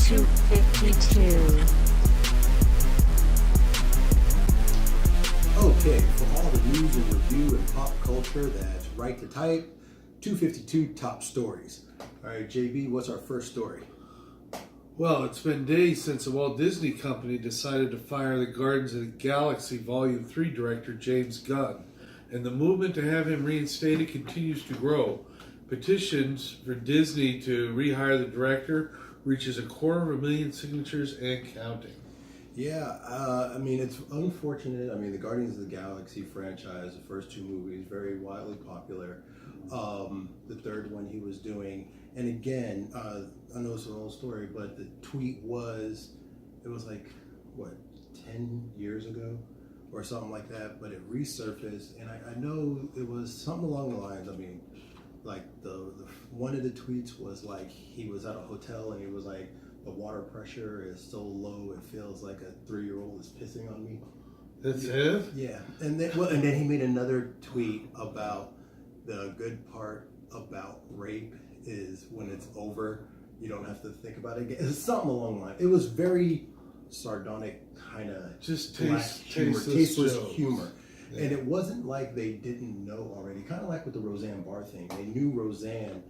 252. Okay, for all the news and review and pop culture that's right to type, 252 top stories. All right, JB, what's our first story? Well, it's been days since the Walt Disney Company decided to fire the Guardians of the Galaxy Volume 3 director James Gunn, and the movement to have him reinstated continues to grow. Petitions for Disney to rehire the director reaches 250,000 signatures and counting. Yeah, I mean, it's unfortunate. I mean, the Guardians of the Galaxy franchise, the first two movies, very widely popular. The third one he was doing, and again, I know it's an old story, but the tweet was, it was like, what, 10 years ago or something like that, but it resurfaced, and I know it was something along the lines, I mean, like the one of the tweets was like, he was at a hotel and he was like, the water pressure is so low it feels like a 3-year-old is pissing on me. That's it? Yeah, and then he made another tweet about the good part about rape is when it's over, you don't have to think about it again. It's something along the line. It was very sardonic, kind of just tasteless jokes. humor. Yeah. And it wasn't like they didn't know already. Kind of like with the Roseanne Barr thing. They knew Roseanne,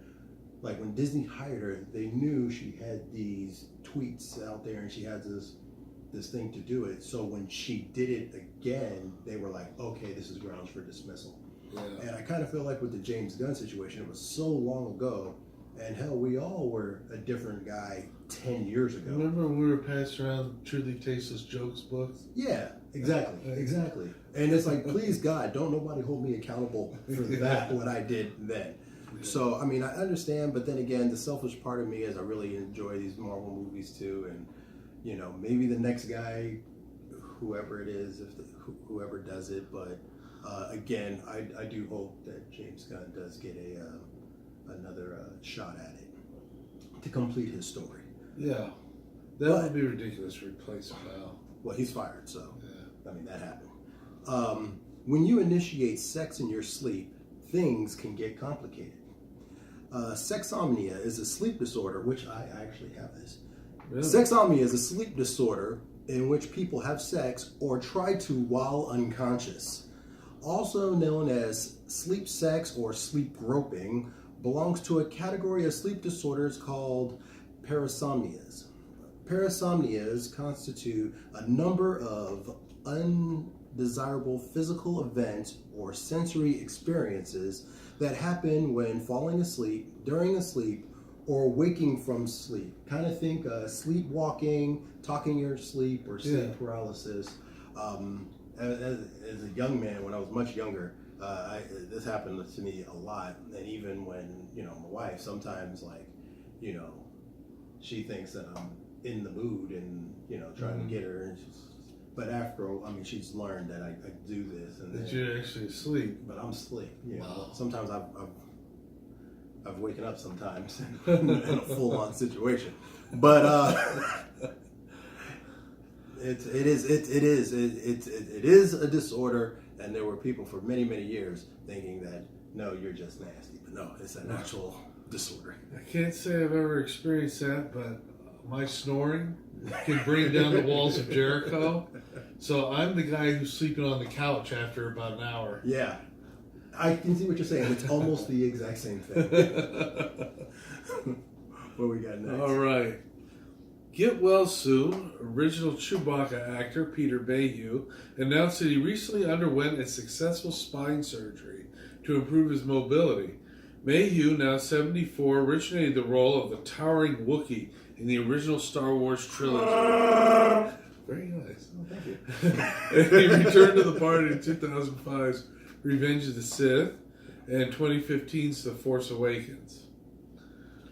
like when Disney hired her, they knew she had these tweets out there and she had this thing to do it. So when she did it again, they were like, okay, this is grounds for dismissal. Yeah. And I kind of feel like with the James Gunn situation, it was so long ago, and hell, we all were a different guy 10 years ago. Remember when we were passing around Truly Tasteless Jokes books? Yeah, exactly. And it's like, please God, don't nobody hold me accountable for that, what I did then. So, I mean, I understand, but then again, the selfish part of me is I really enjoy these Marvel movies too, and, you know, maybe the next guy, whoever it is, whoever does it, but again, I do hope that James Gunn does get another shot at it to complete his story. Yeah, that would be ridiculous to replace him now. Well, he's fired, so yeah. I mean, that happened. When you initiate sex in your sleep, things can get complicated. Sexomnia is a sleep disorder, which I actually have this. Really? Sexomnia is a sleep disorder in which people have sex or try to while unconscious. Also known as sleep sex or sleep groping, belongs to a category of sleep disorders called parasomnias. Parasomnias constitute a number of undesirable physical events or sensory experiences that happen when falling asleep, during a sleep, or waking from sleep. Kind of think sleepwalking, talking in your sleep, or sleep paralysis. As a young man, when I was much younger, this happened to me a lot. And even when, you know, my wife, sometimes, like, you know, she thinks that I'm in the mood and, you know, trying to get her. And but after, I mean, she's learned that I do this. And that you're actually asleep. But I'm asleep. You know, wow. Sometimes I've waken up sometimes in a full-on situation. But it is a disorder, and there were people for many years thinking that no, you're just nasty, but no, it's an actual disorder. I can't say I've ever experienced that, but my snoring can bring down the walls of Jericho. So I'm the guy who's sleeping on the couch after about an hour. Yeah, I can see what you're saying. It's almost the exact same thing. What we got next? All right. Get well soon. Original Chewbacca actor Peter Mayhew announced that he recently underwent a successful spine surgery to improve his mobility. Mayhew, now 74, originated the role of the towering Wookiee in the original Star Wars trilogy. Very nice. Oh, thank you. And he returned to the part in 2005's Revenge of the Sith and 2015's The Force Awakens.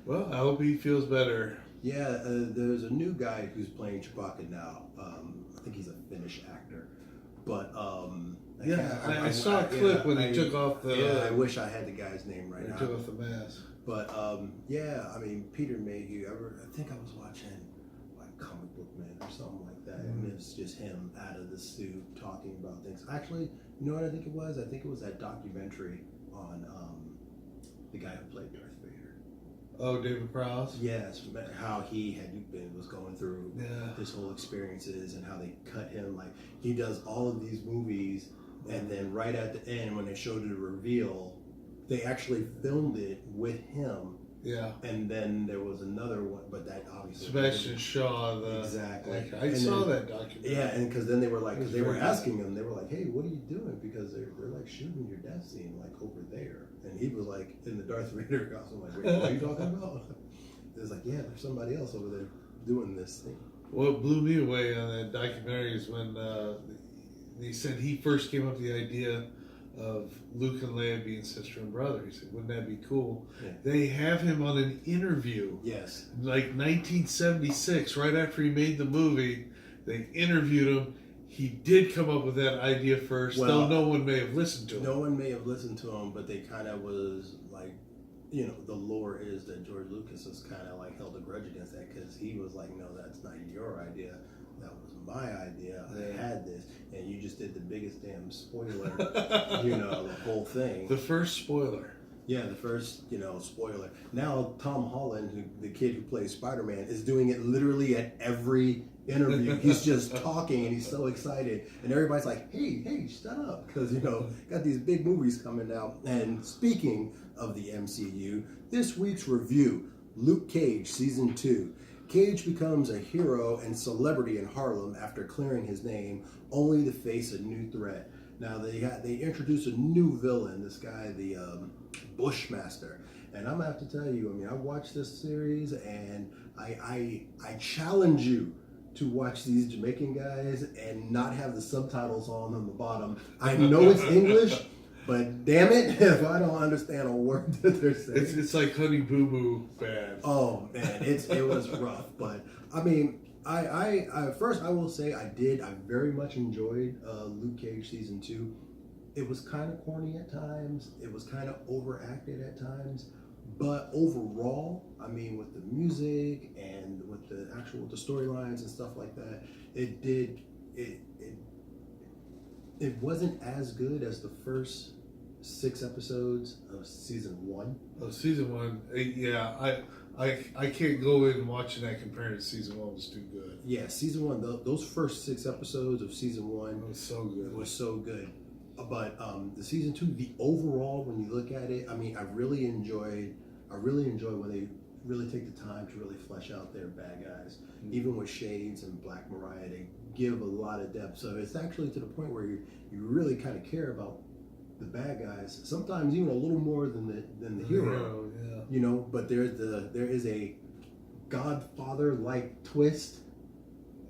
Well, I hope he feels better. Yeah, there's a new guy who's playing Chewbacca now. I think he's a Finnish actor. But I saw a clip when he took off the... Yeah, I wish I had the guy's name right now. He took off the mask. But yeah, I mean, Peter Mayhew, I think I was watching like Comic Book Man or something like that. And it's just him out of the suit talking about things. Actually, you know what I think it was? I think it was that documentary on the guy who played Darth Vader. Oh, David Prowse? Yes, how he was going through Yeah. his whole experiences and how they cut him. Like, he does all of these movies, and then right at the end, when they showed the reveal, they actually filmed it with him. Yeah. And then there was another one, but that obviously Sebastian Shaw, exactly. I saw that documentary. Yeah, and because then they were like, because they were very asking him, they were like, "Hey, what are you doing?" Because they're like shooting your death scene like over there, and he was like in the Darth Vader costume, like, "Wait, what are you talking about?" It was like, "Yeah, there's somebody else over there doing this thing." What blew me away on that documentary is when they said he first came up with the idea of Luke and Leia being sister and brother. He said, "Wouldn't that be cool?" Yeah. They have him on an interview. Yes. Like 1976, right after he made the movie, they interviewed him. He did come up with that idea first, though no one may have listened to him. No one may have listened to him, but they kind of was like, you know, the lore is that George Lucas has kind of like held a grudge against that because he was like, "No, that's not your idea. That was my idea. I had this, and you just did the biggest damn spoiler, you know, the whole thing." The first spoiler. Yeah, the first, you know, spoiler. Now Tom Holland, the kid who plays Spider-Man, is doing it literally at every interview. He's just talking and he's so excited, and everybody's like, "Hey, shut up," because you know, got these big movies coming out. And speaking of the MCU, this week's review: Luke Cage season 2. Cage becomes a hero and celebrity in Harlem after clearing his name, only to face a new threat. Now they introduce a new villain, this guy, the Bushmaster, and I'm gonna have to tell you, I mean, I watched this series, and I challenge you to watch these Jamaican guys and not have the subtitles on the bottom. I know it's English, but damn it, if I don't understand a word that they're saying. It's like Honey Boo Boo bad. Oh man, it was rough, but I mean, I first I will say I very much enjoyed Luke Cage season 2. It was kind of corny at times. It was kind of overacted at times, but overall, I mean, with the music and with the storylines and stuff like that, it wasn't as good as the first 6 episodes of season 1. Oh, season 1, yeah, I can't go in watching that compared to season 1 was too good. Yeah, season 1, those first 6 episodes of season 1 It was so good. It was so good. But the season 2, the overall, when you look at it, I mean, I really enjoy when they really take the time to really flesh out their bad guys. Mm-hmm. Even with Shades and Black Mariah, they give a lot of depth. So it's actually to the point where you really kind of care about the bad guys, sometimes even a little more than the hero. Yeah. You know, but there is a Godfather-like twist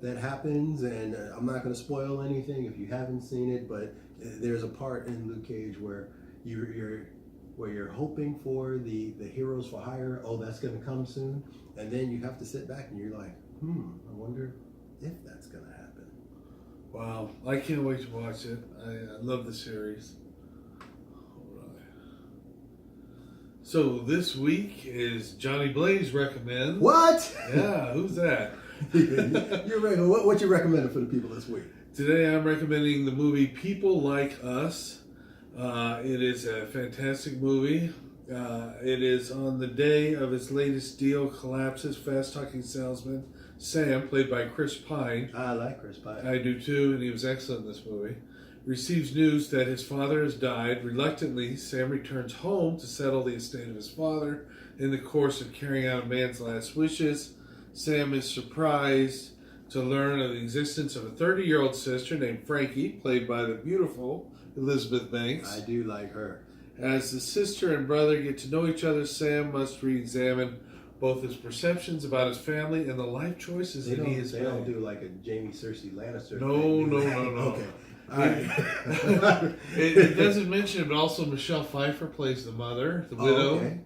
that happens, and I'm not going to spoil anything if you haven't seen it, but there's a part in Luke Cage where you're hoping for the heroes for hire. Oh, that's going to come soon, and then you have to sit back and you're like, I wonder if that's going to happen. Wow, I can't wait to watch it. I love the series. So this week is Johnny Blaze recommends. What? Yeah, who's that? What you recommending for the people this week? Today I'm recommending the movie People Like Us. It is a fantastic movie. It is on the day of its latest deal collapses. Fast-talking salesman Sam, played by Chris Pine. I like Chris Pine. I do too, and he was excellent in this movie. Receives news that his father has died. Reluctantly, Sam returns home to settle the estate of his father. In the course of carrying out a man's last wishes, Sam is surprised to learn of the existence of a 30-year-old sister named Frankie, played by the beautiful Elizabeth Banks. I do like her. As the sister and brother get to know each other, Sam must re-examine both his perceptions about his family and the life choices that he has made. They don't do like a Jamie Cersei Lannister No. Okay. All right. It doesn't mention it, but also Michelle Pfeiffer plays the mother, the widow. Okay.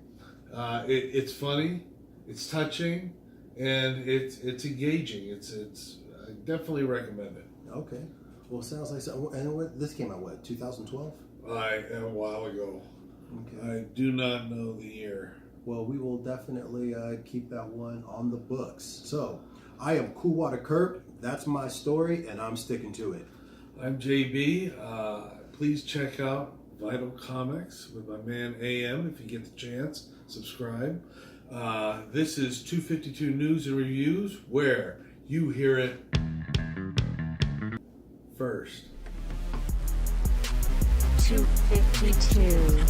It's funny, it's touching, and it's engaging. I definitely recommend it. Okay. Well, sounds like so. And this came out what, 2012? A while ago. Okay. I do not know the year. Well, we will definitely keep that one on the books. So, I am Coowada Curt. That's my story, and I'm sticking to it. I'm JB. Please check out Vital Comics with my man AM if you get the chance. Subscribe. This is 252 News and Reviews, where you hear it first. 252.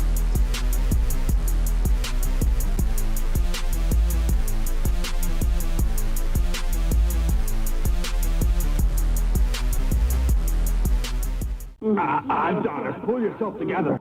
Adonis, pull yourself together.